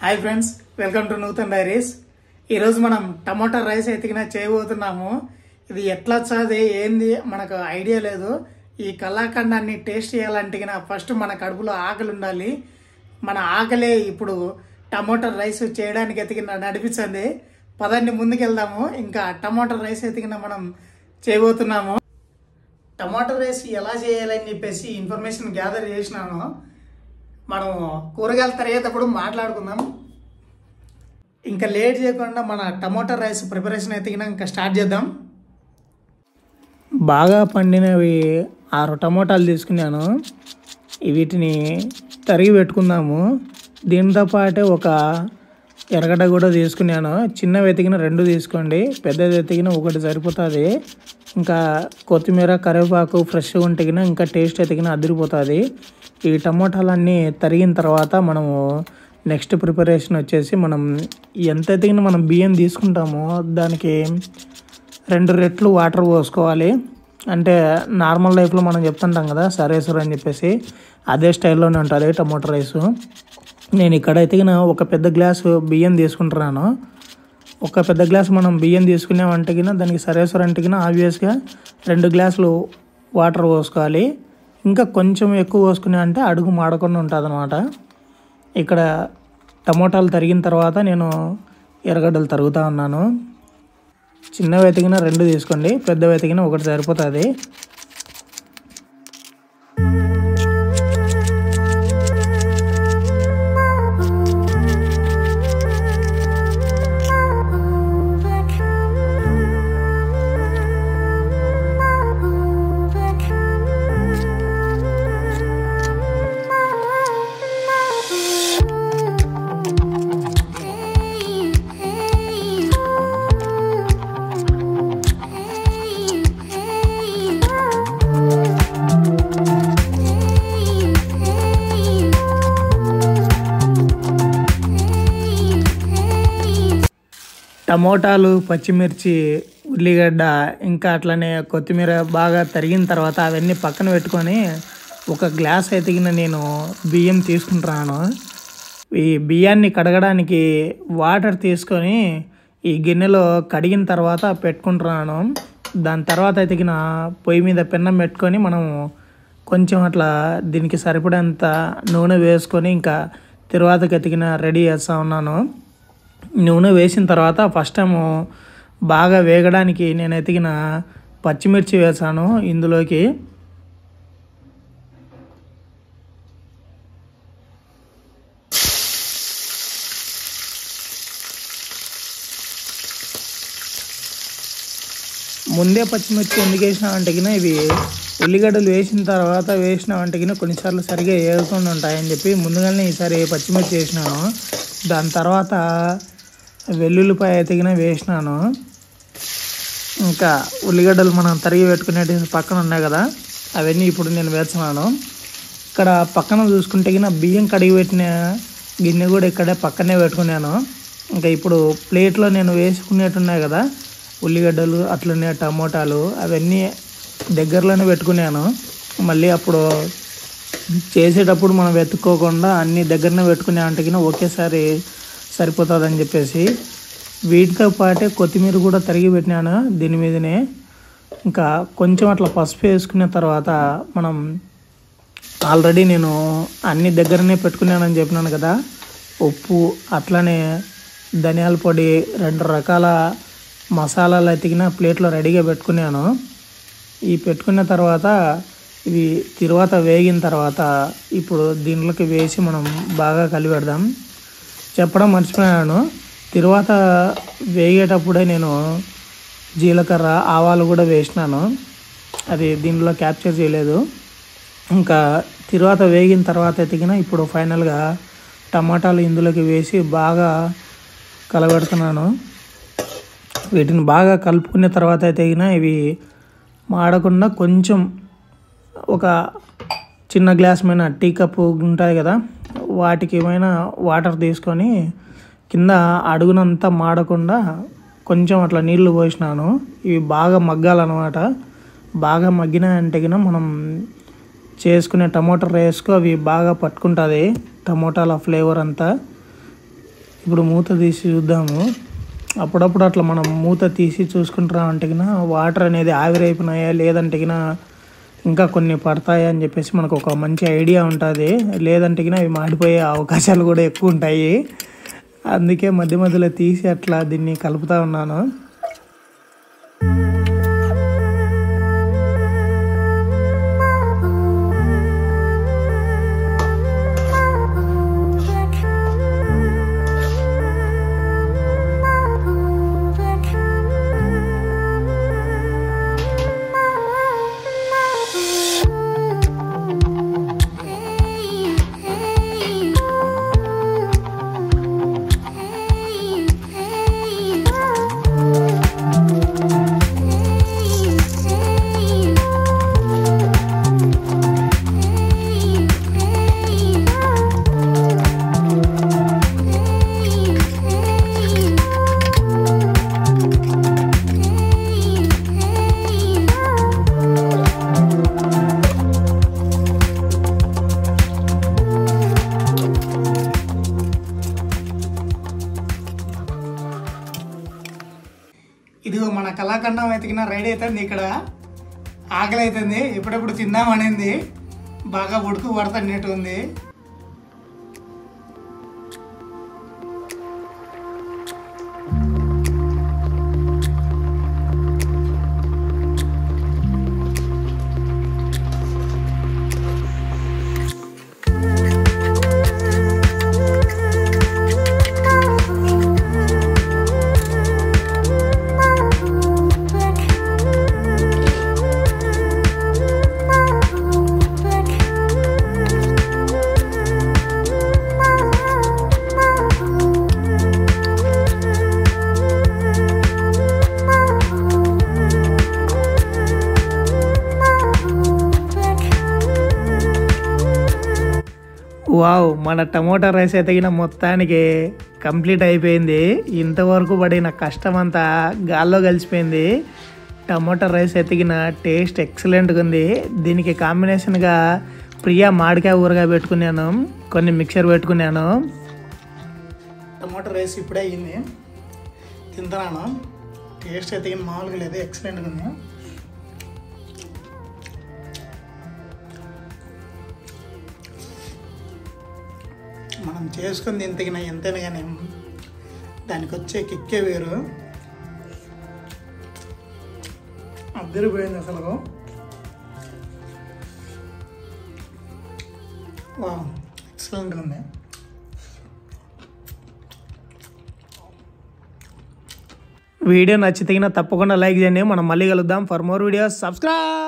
Hi friends, welcome to Nutan diaries. ఈరోజు మనం టమాటా rice ఎతికినా చేయబోతున్నాము. ఇది ఎట్లా వచ్చాది ఏంది మనకు ఐడియా లేదు. ఈ కళాఖండాన్ని టేస్ట్ చేయాలంటే ఫస్ట్ మన కడుపులో ఆకలి ఉండాలి. మన ఆకలే ఇప్పుడు టమాటా రైస్ చేయడానికి ఎతికిన నడిపించండి. పదండి ముందుకెళ్దాము. ఇంకా టమాటా రైస్ ఎతికిన మనం చేయబోతున్నాము. టమాటా రైస్ ఎలా చేయాలని చెప్పేసి ఇన్ఫర్మేషన్ గ్యాదర్ చేసినాను. మనం కూరగాయలు తరిగేటప్పుడు మాట్లాడుకుందాం. ఇంకా లేట్ చేయకుండా మన టమాటా రైస్ ప్రిపరేషన్ అయితే ఇంకా స్టార్ట్ చేద్దాం. బాగా పండినవి 6 టమోటాలు తీసుకున్నాను. వీటిని తరిగి పెట్టుకుందాము. దీంతో పాటే ఒక ఎర్రగడ్డ కూడా తీసుకున్నాను. చిన్నవి వెతికిన 2 తీసుకోండి, పెద్దది వెతికిన 1 సరిపోతుంది. ఇంకా కొత్తిమీర కరివేపాకు ఫ్రెష్గా ఉంటేగిన ఇంకా టేస్ట్ ఎతికిన అదిరిపోతుంది. ఈ టమోటాలన్నీ తరిగిన తర్వాత మనము నెక్స్ట్ ప్రిపరేషన్ వచ్చేసి మనం ఎంత ఎతికిన మనం బియ్యం తీసుకుంటామో దానికి 2 రెట్లు వాటర్ పోసుకోవాలి. అంటే నార్మల్ లైఫ్లో మనం చెప్తుంటాం కదా సరేసురు అని చెప్పేసి, అదే స్టైల్లోనే ఉంటుంది టమోటా రైసు. నేను ఇక్కడ ఎతికిన ఒక పెద్ద గ్లాసు బియ్యం తీసుకుంటున్నాను. ఒక పెద్ద గ్లాసు మనం బియ్యం తీసుకునేవంటకిన దానికి సరేసురు అంటకిన ఆబ్వియస్గా 2 గ్లాసులు వాటర్ పోసుకోవాలి. ఇంకా కొంచెం ఎక్కువ పోసుకునే అంటే అడుగు మాడకుండా ఉంటుంది అన్నమాట. ఇక్కడ టమోటాలు తరిగిన తర్వాత నేను ఎర్రగడ్డలు తరుగుతూ ఉన్నాను. చిన్నవి వెతికిన 2 తీసుకోండి, పెద్దవి వెతికిన 1 సరిపోతుంది. టమోటాలు, పచ్చిమిర్చి, ఉల్లిగడ్డ ఇంకా అట్లనే కొత్తిమీర బాగా తరిగిన తర్వాత అవన్నీ పక్కన పెట్టుకొని ఒక గ్లాస్ ఎతికిన నేను బియ్యం తీసుకుంటున్నాను. ఈ బియ్యాన్ని కడగడానికి వాటర్ తీసుకొని ఈ గిన్నెలో కడిగిన తర్వాత పెట్టుకుంటున్నాను. దాని తర్వాత ఎతికిన పొయ్యి మీద పెన్నం పెట్టుకొని మనం కొంచెం అట్లా దీనికి సరిపడేంత నూనె వేసుకొని ఇంకా తర్వాతకి ఎతికిన రెడీ చేస్తూ ఉన్నాను. నూనె వేసిన తర్వాత ఫస్ట్ టైము బాగా వేగడానికి నేను ఎతికిన పచ్చిమిర్చి వేసాను ఇందులోకి. ముందే పచ్చిమిర్చి ఎందుకు వేసినామంటకినా ఇవి ఉల్లిగడ్డలు వేసిన తర్వాత వేసినామంటకినా కొన్నిసార్లు సరిగా వేయకుండా ఉంటాయని చెప్పి ముందుగానే ఈసారి పచ్చిమిర్చి వేసినాను. దాని తర్వాత వెల్లుల్లిపాయ ఎతికిన వేసినాను. ఇంకా ఉల్లిగడ్డలు మనం తరిగి పెట్టుకునేటి పక్కన ఉన్నాయి కదా, అవన్నీ ఇప్పుడు నేను వేస్తున్నాను. ఇక్కడ పక్కన చూసుకుంటే బియ్యం కడిగి పెట్టిన గిన్నె కూడా ఇక్కడే పక్కనే పెట్టుకున్నాను. ఇంకా ఇప్పుడు ప్లేట్లో నేను వేసుకునేట్టున్నాయి కదా ఉల్లిగడ్డలు అట్లనే టమోటాలు, అవన్నీ దగ్గరలోనే పెట్టుకున్నాను. మళ్ళీ అప్పుడు చేసేటప్పుడు మనం వెతుక్కోకుండా అన్నీ దగ్గరనే పెట్టుకునే అంటకిన ఒకేసారి సరిపోతుందని చెప్పేసి వీటితో పాటే కొత్తిమీర కూడా తరిగి పెట్టినాను దీని మీదనే. ఇంకా కొంచెం అట్లా పసుపు వేసుకున్న తర్వాత మనం ఆల్రెడీ నేను అన్ని దగ్గరనే పెట్టుకున్నానని చెప్పినాను కదా, ఉప్పు అట్లనే ధనియాల పొడి 2 రకాల మసాలాలు ఎతికిన ప్లేట్లో రెడీగా పెట్టుకున్నాను. ఈ పెట్టుకున్న తర్వాత ఇవి తర్వాత వేగిన తర్వాత ఇప్పుడు దీంట్లోకి వేసి మనం బాగా కలిపెడదాం. చెప్పడం మర్చిపోయాను, తర్వాత వేగేటప్పుడే నేను జీలకర్ర ఆవాలు కూడా వేసినాను, అది దీంట్లో క్యాప్చర్ చేయలేదు. ఇంకా తర్వాత వేగిన తర్వాత ఎతికిన ఇప్పుడు ఫైనల్గా టమాటాలు ఇందులోకి వేసి బాగా కలబెడుతున్నాను. వీటిని బాగా కలుపుకున్న తర్వాత ఎతికిన ఇవి మాడకుండా కొంచెం ఒక చిన్న గ్లాస్ మీద టీ కప్పు ఉంటుంది కదా వాటికి ఏమైనా వాటర్ తీసుకొని కింద అడుగునంతా మాడకుండా కొంచెం అట్లా నీళ్లు పోసినాను. ఇవి బాగా మగ్గాలన్నమాట. బాగా మగ్గినాయంటే మనం చేసుకునే టమోటా రైస్కు అవి బాగా పట్టుకుంటుంది టమోటాల ఫ్లేవర్ అంతా. ఇప్పుడు మూత తీసి చూద్దాము. అప్పుడప్పుడు అట్లా మనం మూత తీసి చూసుకుంటున్నామంటే వాటర్ అనేది ఆవిరైపోయినాయా లేదంటే ఇంకా కొన్ని పడతాయా అని చెప్పేసి మనకు ఒక మంచి ఐడియా ఉంటుంది. లేదంటే అవి మాడిపోయే అవకాశాలు కూడా ఎక్కువ ఉంటాయి. అందుకే మధ్య మధ్యలో తీసి అట్లా దీన్ని కలుపుతూ ఉన్నాను. ఇదిగో మన కళాఖండం అయితే రెడీ అవుతుంది. ఇక్కడ ఆకలి అవుతుంది, ఎప్పుడెప్పుడు తిందామనింది. బాగా ఉడుకు పడుతున్నట్టు ఉంది. వావ్, మన టమోటా రైస్ అయితే మొత్తానికి కంప్లీట్ అయిపోయింది. ఇంతవరకు పడిన కష్టం అంతా గాల్లో కలిసిపోయింది. టమోటా రైస్ అయితే టేస్ట్ ఎక్సలెంట్గా ఉంది. దీనికి కాంబినేషన్గా ప్రియా మామిడికాయ ఊరగాయ పెట్టుకున్నాను, కొన్ని మిక్చర్ పెట్టుకున్నాను. టమోటా రైస్ ఇప్పుడే అయ్యింది, తింటున్నాను. టేస్ట్ అయితే మామూలుగా లేదు, ఎక్సలెంట్గా ఉంది. మనం చేసుకుని తింటే ఎంతైనా కానీ దానికి వచ్చే కిక్కే వేరు. అద్దరిపోయింది అసలు. వావ్, ఎక్సలెంట్గా ఉంది. వీడియో నచ్చితే తప్పకుండా లైక్ చేయండి. మనం మళ్ళీ కలుద్దాం. For more videos subscribe.